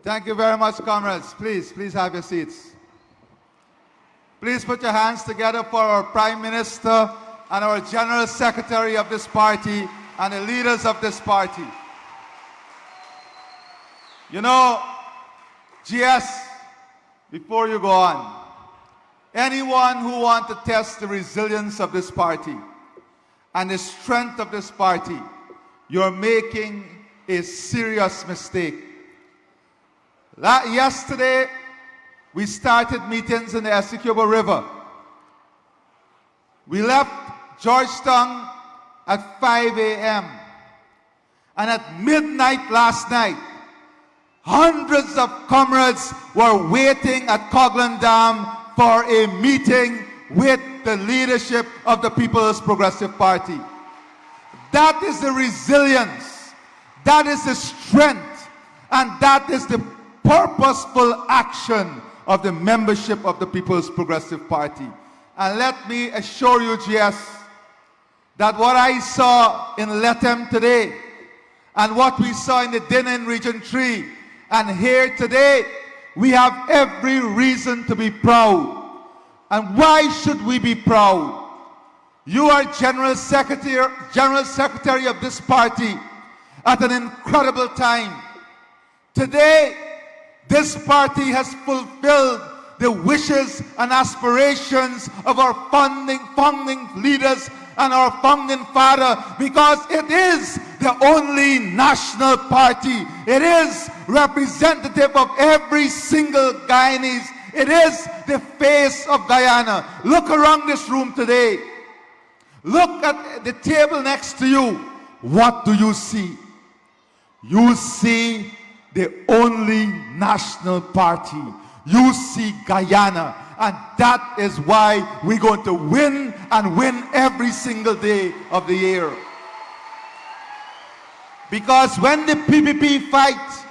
Thank you very much, comrades. Please have your seats. Please put your hands together for our Prime Minister and our General Secretary of this party and the leaders of this party. You know, GS, before you go on, anyone who wants to test the resilience of this party and the strength of this party, you're making a serious mistake. Yesterday, we started meetings in the Essequibo River. We left Georgetown at 5 a.m. And at midnight last night, hundreds of comrades were waiting at Coghlan Dam for a meeting with the leadership of the People's Progressive Party. That is the resilience, that is the strength, and that is the purposeful action of the membership of the People's Progressive Party. And let me assure you, GS, that what I saw in Lethem today and what we saw in the dinner in Region 3 and here today, we have every reason to be proud. And why should we be proud? You are General Secretary of this party at an incredible time. Today, this party has fulfilled the wishes and aspirations of our founding leaders and our founding father, because it is the only national party. It is representative of every single Guyanese. It is the face of Guyana. Look around this room today. Look at the table next to you. What do you see? You see the only national party. You see Guyana. And that is why we're going to win and win every single day of the year. Because when the PPP fight,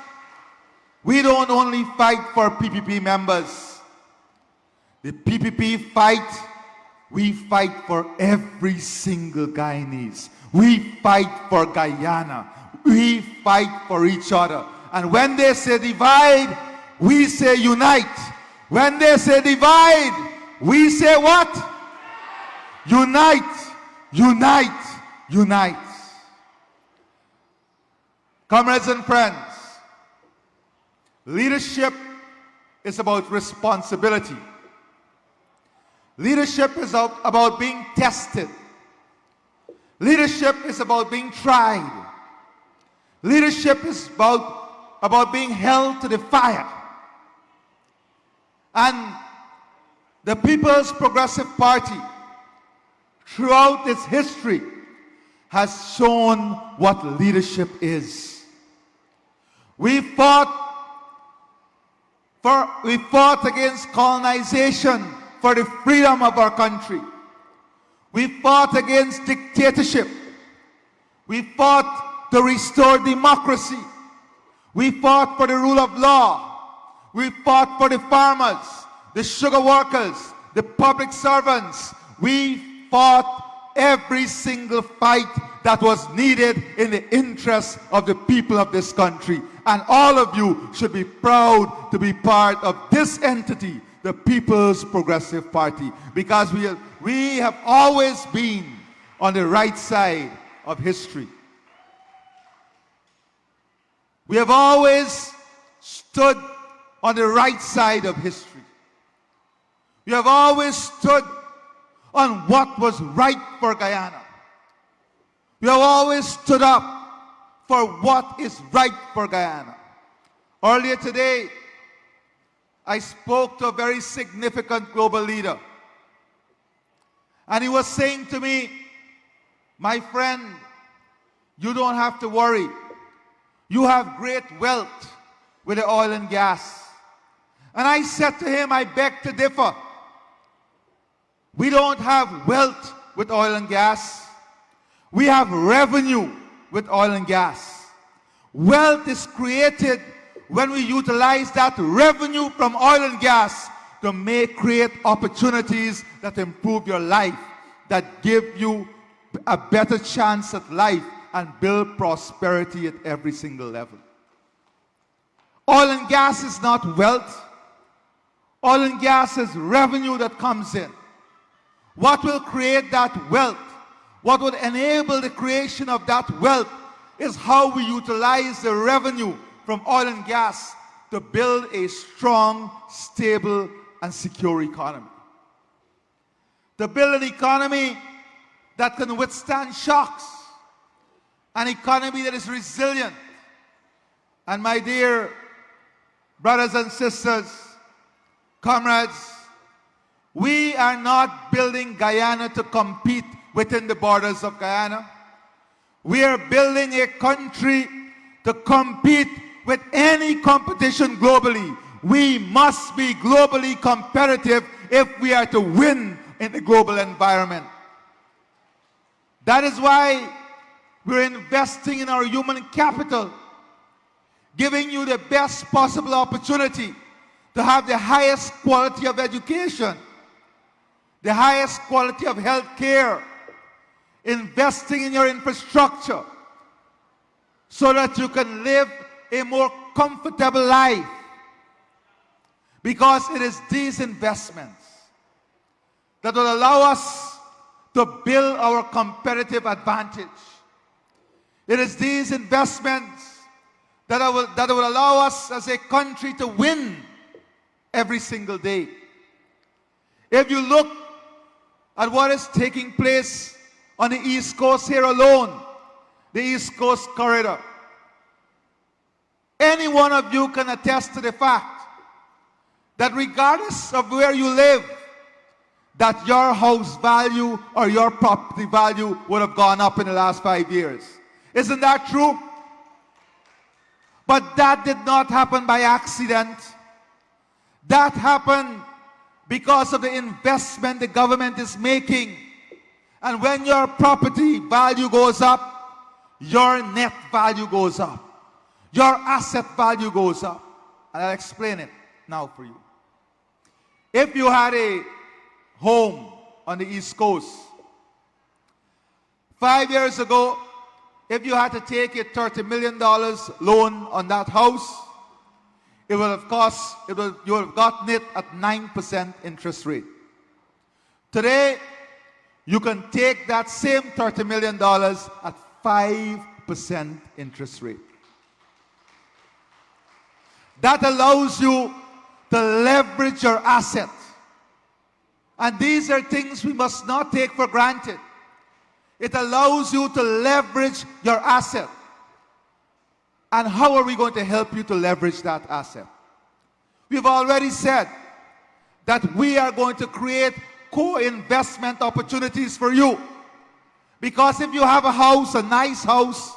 we don't only fight for PPP members. The PPP fight, we fight for every single Guyanese. We fight for Guyana. We fight for each other. And when they say divide, we say unite. When they say divide, we say what? Unite, unite, unite. Comrades and friends, leadership is about responsibility. Leadership is about being tested. Leadership is about being tried. Leadership is about being held to the fire. And the People's Progressive Party, throughout its history, has shown what leadership is. We fought against colonization for the freedom of our country. We fought against dictatorship. We fought to restore democracy. We fought for the rule of law. We fought for the farmers, the sugar workers, the public servants. We fought every single fight that was needed in the interest of the people of this country. And all of you should be proud to be part of this entity, the People's Progressive Party, because we have always been on the right side of history. We have always stood on the right side of history. We have always stood on what was right for Guyana. We have always stood up for what is right for Guyana. Earlier today, I spoke to a very significant global leader. And he was saying to me, my friend, you don't have to worry. You have great wealth with the oil and gas. And I said to him, I beg to differ. We don't have wealth with oil and gas. We have revenue with oil and gas. Wealth is created when we utilize that revenue from oil and gas to create opportunities that improve your life, that give you a better chance at life and build prosperity at every single level. Oil and gas is not wealth. Oil and gas is revenue that comes in. What will create that wealth? What would enable the creation of that wealth is how we utilize the revenue from oil and gas to build a strong, stable, and secure economy. To build an economy that can withstand shocks, an economy that is resilient. And my dear brothers and sisters, comrades, we are not building Guyana to compete within the borders of Guyana. We are building a country to compete with any competition globally. We must be globally competitive if we are to win in the global environment. That is why we're investing in our human capital, giving you the best possible opportunity to have the highest quality of education, the highest quality of health care, investing in your infrastructure so that you can live a more comfortable life. Because it is these investments that will allow us to build our competitive advantage. It is these investments that will allow us as a country to win every single day. If you look at what is taking place on the East Coast here alone, the East Coast Corridor, any one of you can attest to the fact that regardless of where you live, that your house value or your property value would have gone up in the last 5 years. Isn't that true? But that did not happen by accident. That happened because of the investment the government is making. And when your property value goes up, your net value goes up. Your asset value goes up. And I'll explain it now for you. If you had a home on the East Coast, 5 years ago, if you had to take a $30 million loan on that house, it would have cost, you would have gotten it at 9% interest rate. Today, you can take that same $30 million at 5% interest rate. That allows you to leverage your asset. And these are things we must not take for granted. It allows you to leverage your asset. And how are we going to help you to leverage that asset? We've already said that we are going to create co-investment opportunities for you. Because if you have a house, a nice house,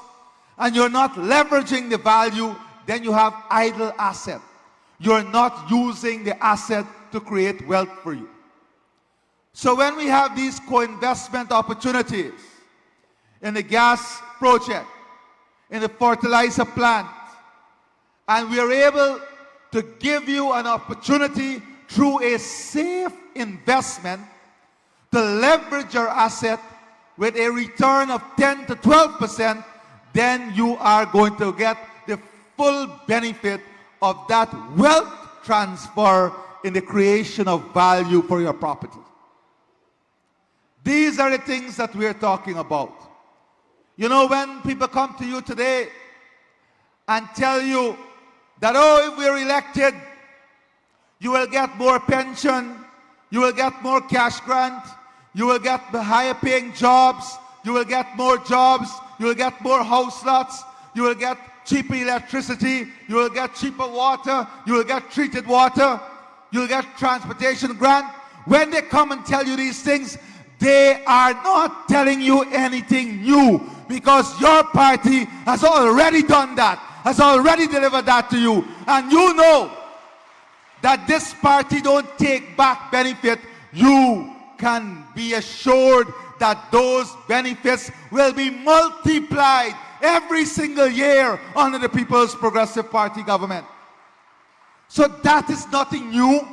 and you're not leveraging the value, then you have idle asset. You're not using the asset to create wealth for you. So when we have these co-investment opportunities in the gas project, in the fertilizer plant, and we are able to give you an opportunity through a safe investment to leverage your asset with a return of 10 to 12%, then you are going to get the full benefit of that wealth transfer in the creation of value for your property. These are the things that we're talking about. You know, when people come to you today and tell you that, oh, if we're elected, you will get more pension, you will get more cash grant, you will get the higher paying jobs, you will get more jobs, you will get more house lots, you will get cheaper electricity, you will get cheaper water, you will get treated water, you will get transportation grant. When they come and tell you these things, they are not telling you anything new, because your party has already done that, has already delivered that to you. And you know that this party don't take back benefit. You can be assured that those benefits will be multiplied every single year under the People's Progressive Party government. So that is nothing new.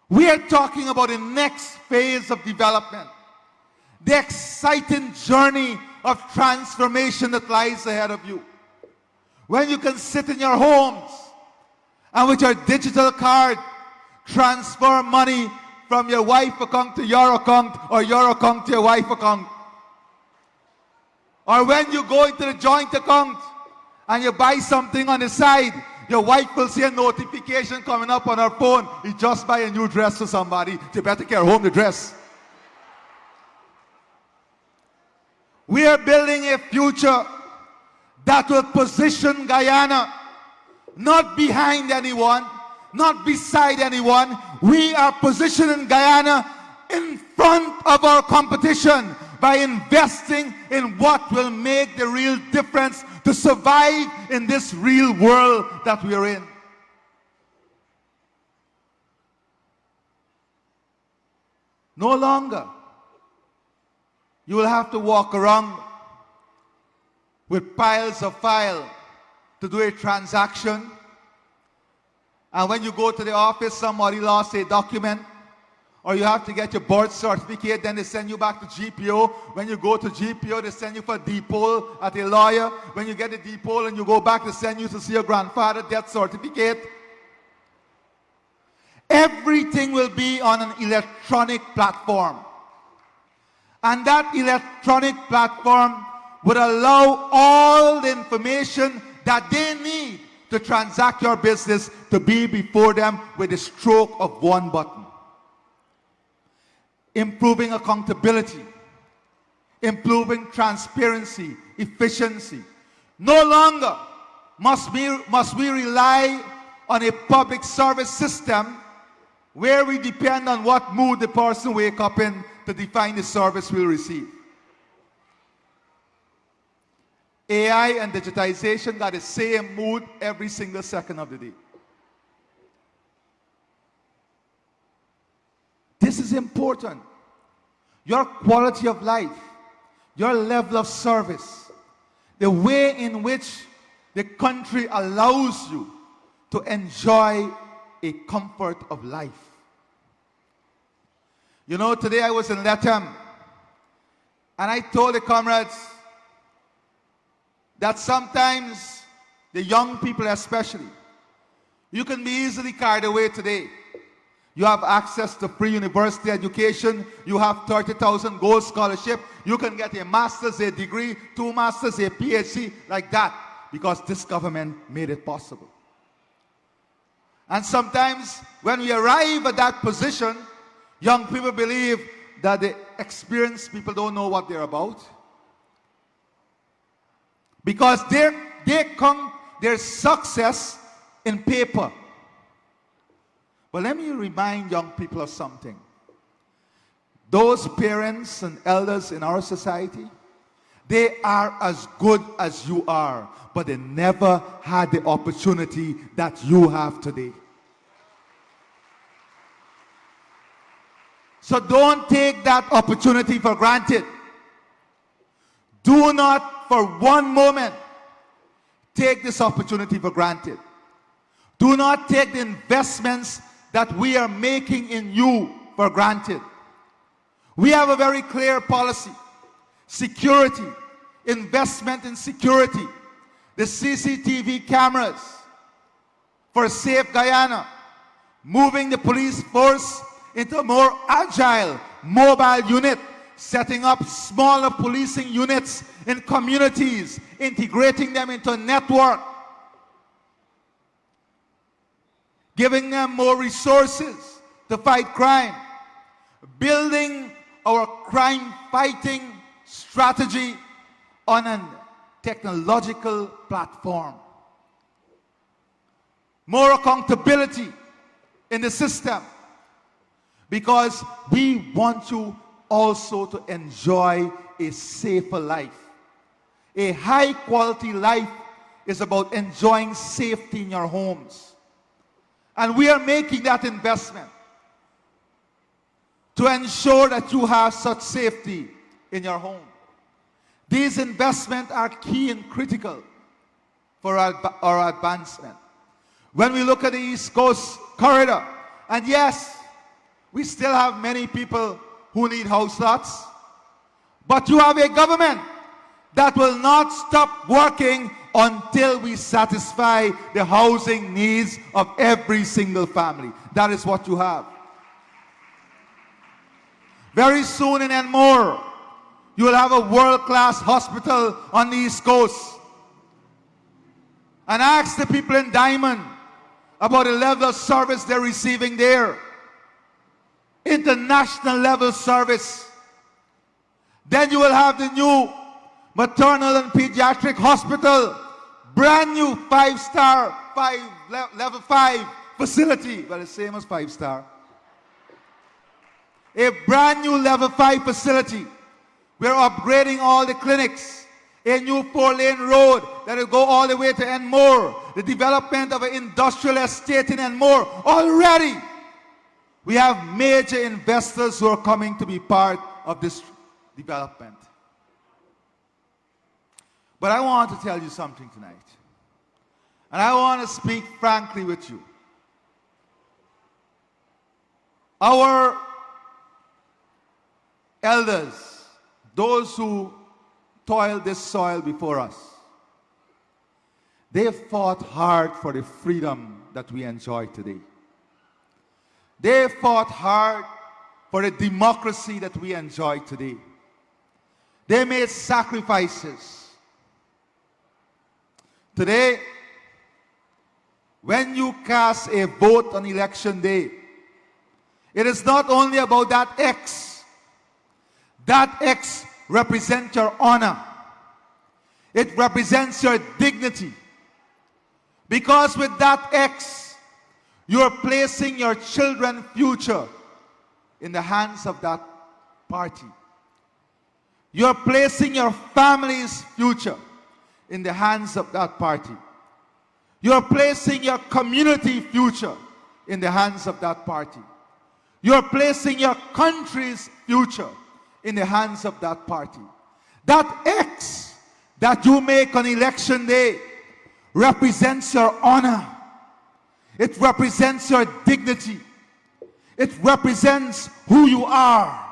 We are talking about the next phase of development, the exciting journey of transformation that lies ahead of you. when you can sit in your homes and with your digital card transfer money from your wife account to your account, or your account to your wife account. Or when you go into the joint account and you buy something on the side, your wife will see a notification coming up on her phone. You just buy a new dress for somebody. You better carry home the dress. We are building a future that will position Guyana not behind anyone, not beside anyone. We are positioning Guyana in front of our competition by investing in what will make the real difference to survive in this real world that we are in. No longer you will have to walk around with piles of files to do a transaction. And when you go to the office, somebody lost a document, or you have to get your birth certificate, then they send you back to GPO. When you go to GPO, they send you for depot at a lawyer. When you get a depot and you go back, they send you to see your grandfather death certificate. Everything will be on an electronic platform. And that electronic platform would allow all the information that they need to transact your business to be before them with the stroke of one button. Improving accountability, improving transparency, efficiency. No longer must we rely on a public service system where we depend on what mood the person wake up in to define the service we'll receive. AI and digitization got the same mood every single second of the day. This is important. Your quality of life, your level of service, the way in which the country allows you to enjoy a comfort of life. You know, today I was in Latam, and I told the comrades that sometimes, the young people especially, you can be easily carried away today. You have access to free university education. You have 30,000 gold scholarship. You can get a master's, a degree, 2 masters, a PhD, like that, because this government made it possible. And sometimes when we arrive at that position, young people believe that the experienced people don't know what they're about. Because their success in paper. But let me remind young people of something. Those parents and elders in our society, they are as good as you are, but they never had the opportunity that you have today. So don't take that opportunity for granted. Do not for one moment take this opportunity for granted. Do not take the investments that we are making in you for granted. We have a very clear policy. Security, investment in security, the CCTV cameras for a safe Guyana, moving the police force into a more agile mobile unit, setting up smaller policing units in communities, integrating them into a network, giving them more resources to fight crime, building our crime-fighting strategy on a technological platform. More accountability in the system, because we want you also to enjoy a safer life. A high-quality life is about enjoying safety in your homes. And we are making that investment to ensure that you have such safety in your home. These investments are key and critical for our advancement. When we look at the East Coast corridor, and yes, we still have many people who need house lots, but you have a government that will not stop working until we satisfy the housing needs of every single family. That is what you have. Very soon in Enmore, you will have a world-class hospital on the East Coast. And ask the people in Diamond about the level of service they're receiving there. International level service. Then you will have the new maternal and pediatric hospital, brand new level 5 facility, but the same as 5-star. A brand new level 5 facility. We're upgrading all the clinics. A new 4-lane road that will go all the way to Enmore. The development of an industrial estate in Enmore. Already, we have major investors who are coming to be part of this development. But I want to tell you something tonight. And I want to speak frankly with you. Our elders, those who toiled this soil before us, they fought hard for the freedom that we enjoy today. They fought hard for the democracy that we enjoy today. They made sacrifices. Today, when you cast a vote on election day, it is not only about that X. That X represents your honor. It represents your dignity. Because with that X, you're placing your children's future in the hands of that party. You're placing your family's future in the hands of that party. You're placing your community future in the hands of that party. You're placing your country's future in the hands of that party. That X that you make on election day represents your honor. It represents your dignity. It represents who you are.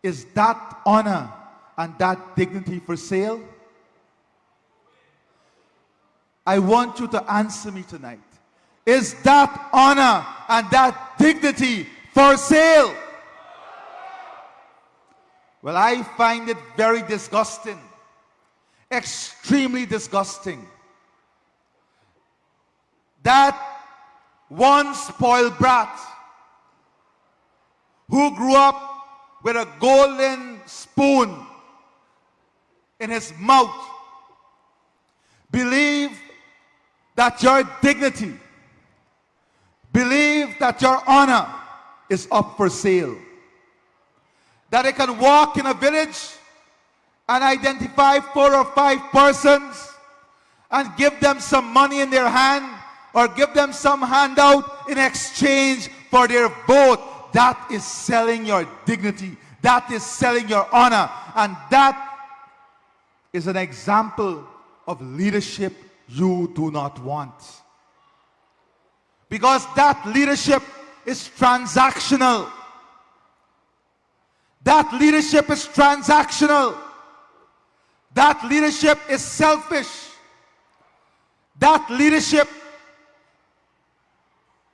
Is that honor and that dignity for sale? I want you to answer me tonight. Is that honor and that dignity for sale? Well, I find it very disgusting, extremely disgusting, that one spoiled brat who grew up with a golden spoon in his mouth believe that your dignity, believe that your honor is up for sale. That they can walk in a village and identify 4 or 5 persons and give them some money in their hand or give them some handout in exchange for their vote. That is selling your dignity. That is selling your honor. And that is an example of leadership you do not want. Because that leadership is transactional. That leadership is transactional. That leadership is selfish. That leadership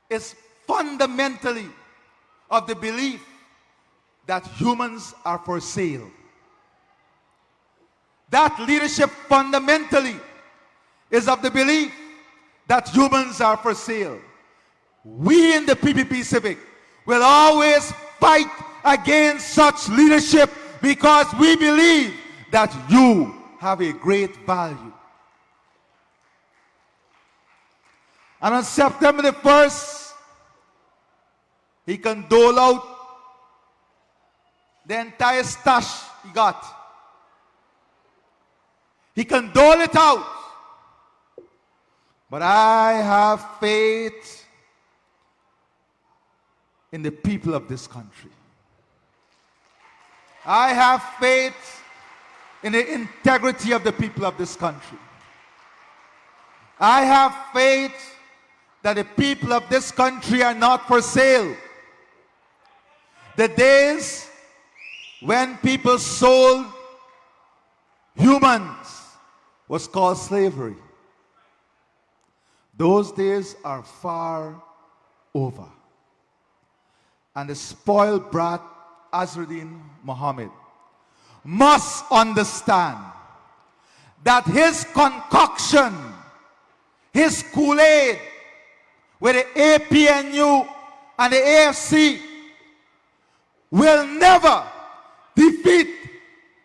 is fundamentally of the belief that humans are for sale. That leadership fundamentally is of the belief that humans are for sale. We in the PPP Civic will always fight against such leadership because we believe that you have a great value. And on September the 1st, he can dole out the entire stash he got. He can dole it out. But I have faith in the people of this country. I have faith in the integrity of the people of this country. I have faith that the people of this country are not for sale. The days when people sold humans was called slavery. Those days are far over. And the spoiled brat Azruddin Muhammad must understand that his concoction, his Kool-Aid with the APNU and the AFC will never defeat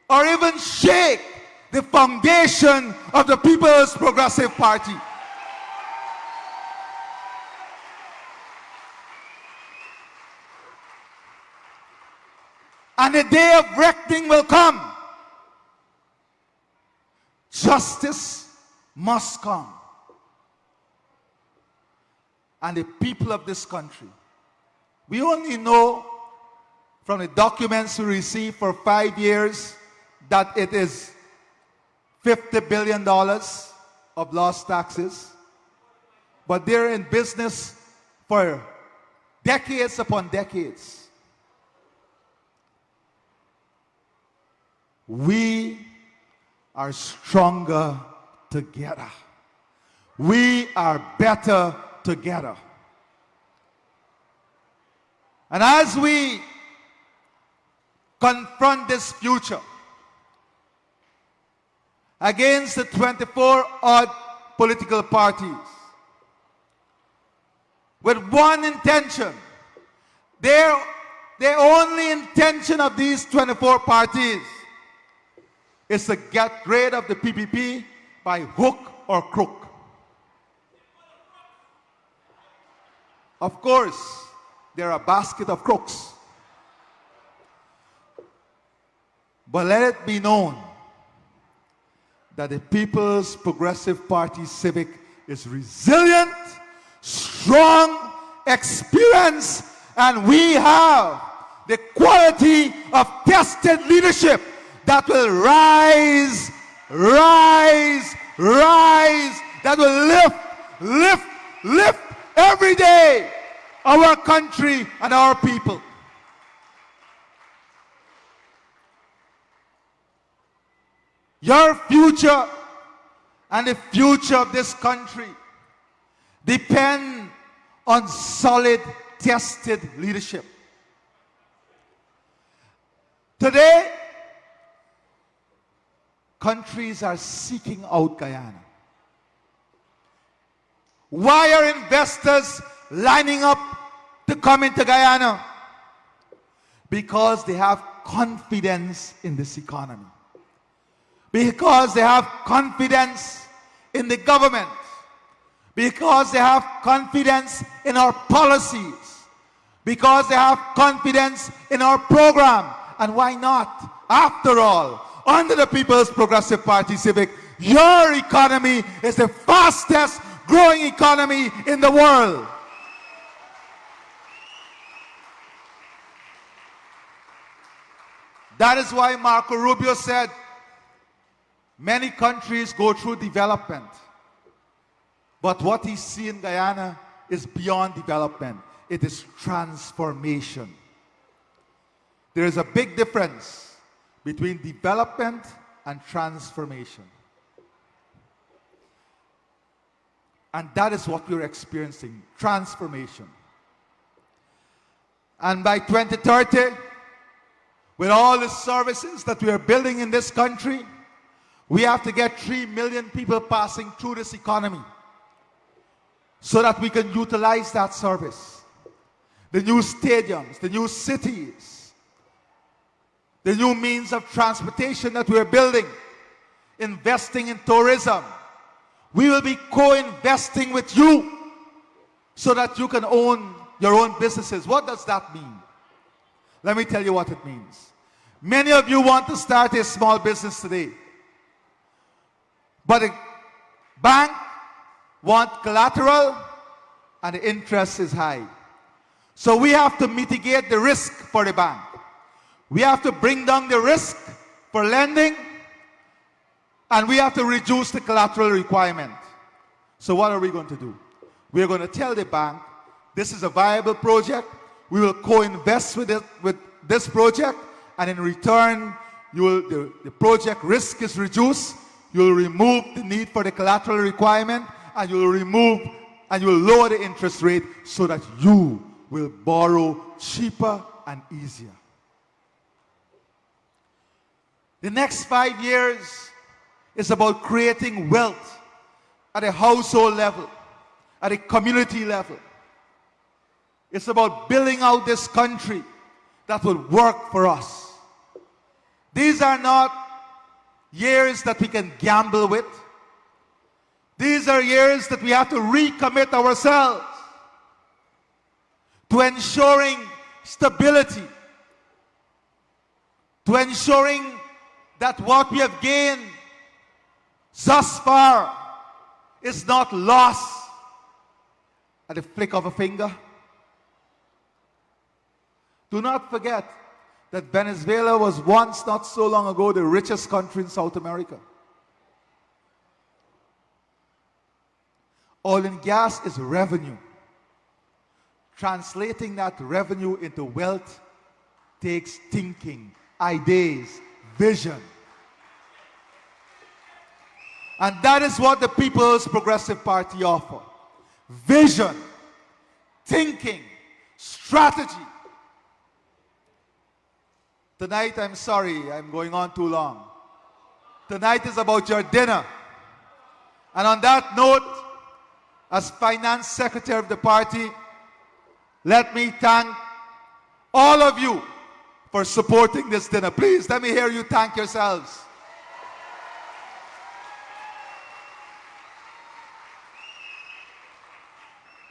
or even shake the foundation of the People's Progressive Party. And the day of reckoning will come. Justice must come. And the people of this country, we only know from the documents we received for 5 years that it is $50 billion of lost taxes. But they're in business for decades upon decades. We are stronger together. We are better together. And as we confront this future against the 24 odd political parties with one intention, the only intention of these 24 parties is to get rid of the PPP by hook or crook. Of course, there are a basket of crooks. But let it be known that the People's Progressive Party Civic is resilient, strong, experienced, and we have the quality of tested leadership that will rise, that will lift every day our country and our people. Your future and the future of this country depend on solid, tested leadership. Today, countries are seeking out Guyana. Why are investors lining up to come into Guyana? Because they have confidence in this economy. Because they have confidence in the government. Because they have confidence in our policies. Because they have confidence in our program. And why not? After all, under the People's Progressive Party Civic, your economy is the fastest growing economy in the world. That is why Marco Rubio said, many countries go through development. But what he sees in Guyana is beyond development. It is transformation. There is a big difference between development and transformation. And that is what we're experiencing, transformation. And by 2030, with all the services that we are building in this country, we have to get 3 million people passing through this economy so that we can utilize that service. The new stadiums, the new cities, the new means of transportation that we are building, investing in tourism. We will be co-investing with you so that you can own your own businesses. What does that mean? Let me tell you what it means. Many of you want to start a small business today, but the bank wants collateral and the interest is high. So we have to mitigate the risk for the bank. We have to bring down the risk for lending, and we have to reduce the collateral requirement. So what are we going to do? We are going to tell the bank, this is a viable project. We will co-invest with this project, and in return, the project risk is reduced. You'll remove the need for the collateral requirement, and you'll lower the interest rate so that you will borrow cheaper and easier. The next 5 years is about creating wealth at a household level, at a community level. It's about building out this country that will work for us. These are not years that we can gamble with. These are years that we have to recommit ourselves to ensuring stability, to ensuring that what we have gained thus far is not lost at the flick of a finger. Do not forget that Venezuela was once, not so long ago, the richest country in South America. Oil and gas is revenue. Translating that revenue into wealth takes thinking, ideas, vision. And that is what the People's Progressive Party offer. Vision, thinking, strategy. Tonight, I'm sorry, I'm going on too long. Tonight is about your dinner. And on that note, as Finance Secretary of the party, let me thank all of you for supporting this dinner. Please, let me hear you thank yourselves.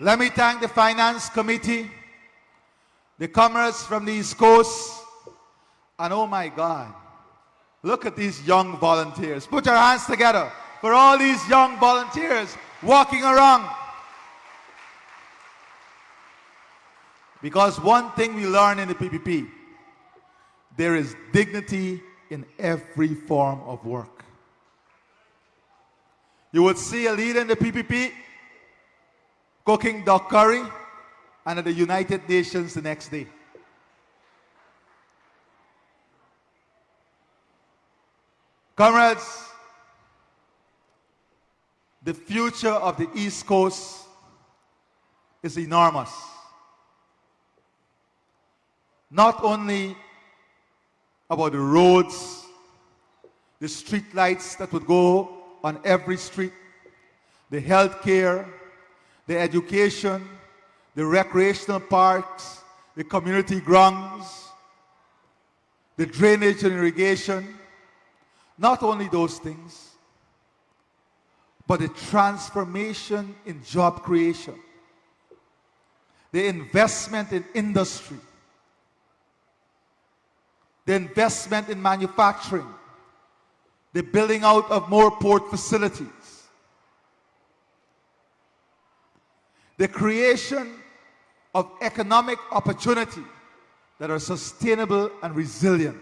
Let me thank the Finance Committee, the comrades from the East Coast, and oh my God, look at these young volunteers. Put your hands together for all these young volunteers walking around. Because one thing we learn in the PPP, there is dignity in every form of work. You would see a leader in the PPP cooking duck curry and at the United Nations the next day. Comrades, the future of the East Coast is enormous. Not only about the roads, the street lights that would go on every street, the health care, the education, the recreational parks, the community grounds, the drainage and irrigation. Not only those things, but the transformation in job creation, the investment in industry, the investment in manufacturing, the building out of more port facilities, the creation of economic opportunity that are sustainable and resilient.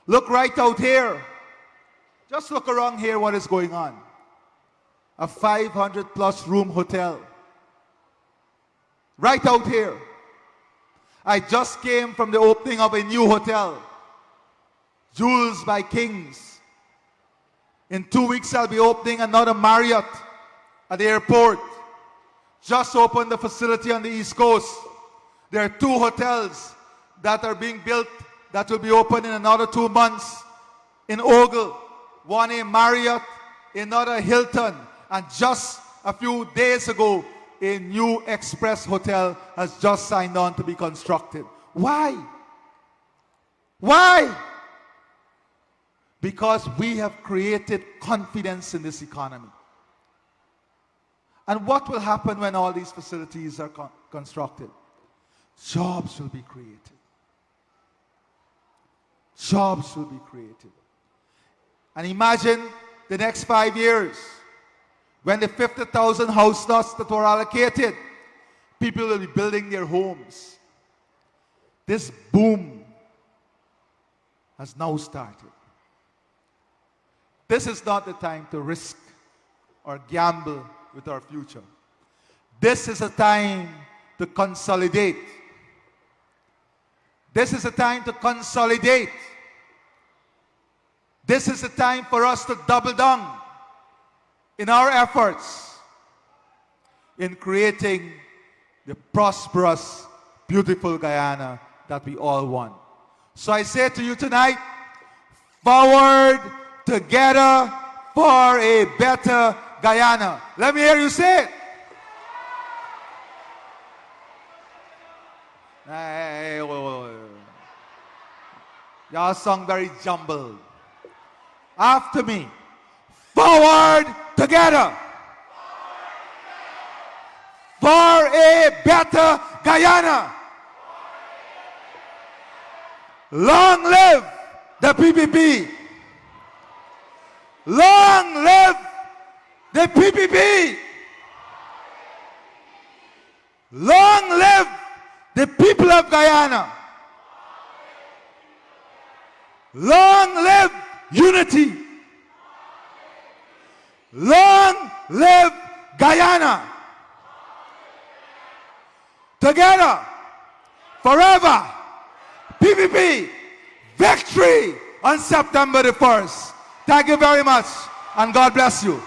Look right out here. Just look around here what is going on. A 500+ room hotel. Right out here. I just came from the opening of a new hotel, Jewels by Kings. In 2 weeks I'll be opening another Marriott at the airport. Just opened the facility on the East Coast. There are 2 hotels that are being built that will be open in another 2 months in Ogle. One a Marriott, another Hilton, and just a few days ago, a new Express hotel has just signed on to be constructed. Why? Why? Because we have created confidence in this economy. And what will happen when all these facilities are constructed? Jobs will be created. Jobs will be created. And imagine the next 5 years, when the 50,000 house lots that were allocated, people will be building their homes. This boom has now started. This is not the time to risk or gamble with our future. This is a time to consolidate. This is a time to consolidate. This is the time for us to double down in our efforts in creating the prosperous, beautiful Guyana that we all want. So I say to you tonight, forward together for a better Guyana. Let me hear you say it. Hey, y'all sung very jumbled. After me. Forward together. For a better Guyana. Long live the PPP. Long live the PPP. Long live the people of Guyana. Long live unity. Long live Guyana. Together, forever, PPP, victory on September the 1st. Thank you very much, and God bless you.